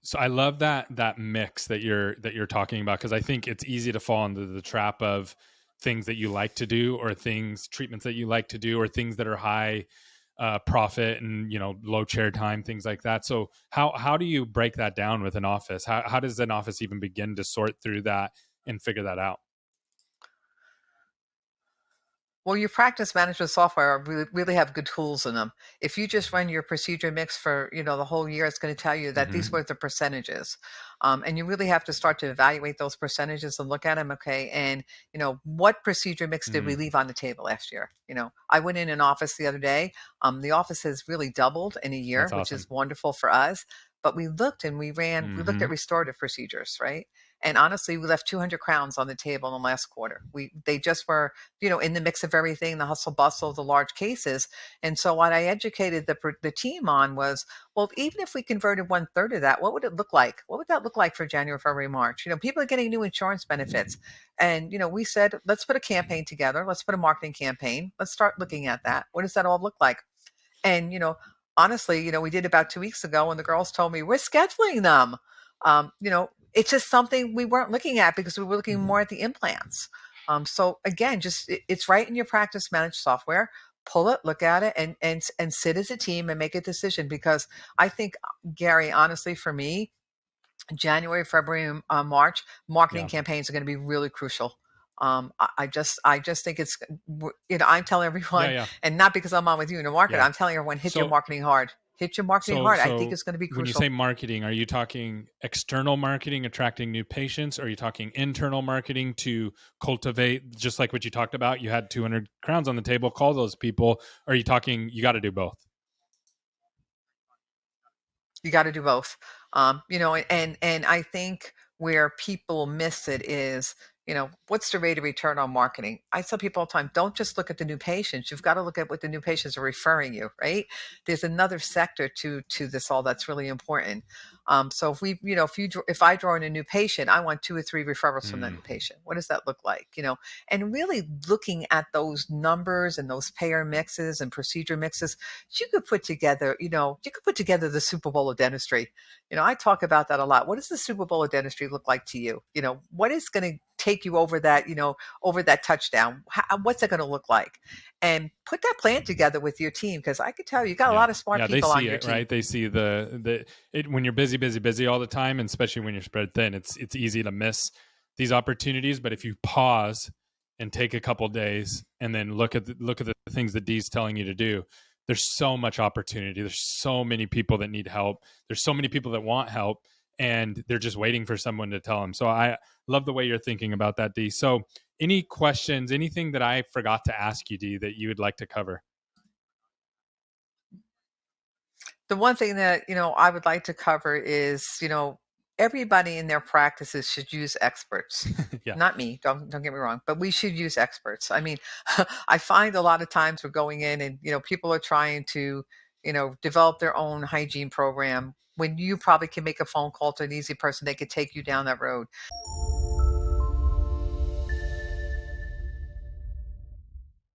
So I love that mix that you're talking about, because I think it's easy to fall into the trap of things that you like to do, or treatments that you like to do, or things that are high profit and low chair time, things like that. So how do you break that down with an office? How does an office even begin to sort through that and figure that out? Well, your practice management software really have good tools in them. If you just run your procedure mix for the whole year, it's going to tell you that these Hmm. were the percentages, and you really have to start to evaluate those percentages and look at them. Okay, and what procedure mix did we Mm, leave on the table last year? I went in an office the other day. The office has really doubled in a year, that's which awesome. is wonderful for us. But we looked and we looked Hmm. at restorative procedures, right? And honestly, we left 200 crowns on the table in the last quarter. They just were in the mix of everything, the hustle bustle, the large cases. And so what I educated the team on was, well, even if we converted one third of that, what would it look like? What would that look like for January, February, March? People are getting new insurance benefits. And, we said, let's put a campaign together. Let's put a marketing campaign. Let's start looking at that. What does that all look like? And, honestly, we did about 2 weeks ago, and the girls told me we're scheduling them. It's just something we weren't looking at because we were looking more at the implants. So again, just it's right in your practice managed software. Pull it, look at it, and sit as a team and make a decision. Because I think, Gary, honestly, for me, January, February, March, marketing Yeah. campaigns are going to be really crucial. I just think it's, I'm telling Yeah. everyone, Yeah. and not because I'm on with you in the market, Yeah. I'm telling everyone, hit your So marketing hard. Hit your marketing So, hard. I think so it's going to be when you say crucial. marketing, are you talking external marketing, attracting new patients? Or are you talking internal marketing to cultivate, just like what you talked about? You had 200 crowns on the table, call those people. Or are you talking, you got to do both? You got to do both. And I think where people miss it is, what's the rate of return on marketing? I tell people all the time, don't just look at the new patients. You've got to look at what the new patients are referring you, right? There's another sector to this all that's really important. So if I draw in a new patient, I want 2 or 3 referrals from that Mm, new patient. What does that look like? And really looking at those numbers and those payer mixes and procedure mixes, you could put together the Super Bowl of dentistry. I talk about that a lot. What does the Super Bowl of dentistry look like to you? What is going to take you over that touchdown? What's it going to look like? And put that plan together with your team, because I could tell you got a yeah. lot of smart Yeah. They people on see your it, team. right? They see when you're busy, busy, busy all the time, and especially when you're spread thin, it's easy to miss these opportunities. But if you pause and take a couple days and then look at the things that Dee's telling you to do, there's so much opportunity. There's so many people that need help. There's so many people that want help, and they're just waiting for someone to tell them. So I love the way you're thinking about that, Dee. So any questions, anything that I forgot to ask you, Dee, that you would like to cover? The one thing that I would like to cover is, everybody in their practices should use experts. Yeah. Not me, don't get me wrong, but we should use experts. I mean, I find a lot of times we're going in and people are trying to develop their own hygiene program when you probably can make a phone call to an easy person. They could take you down that road.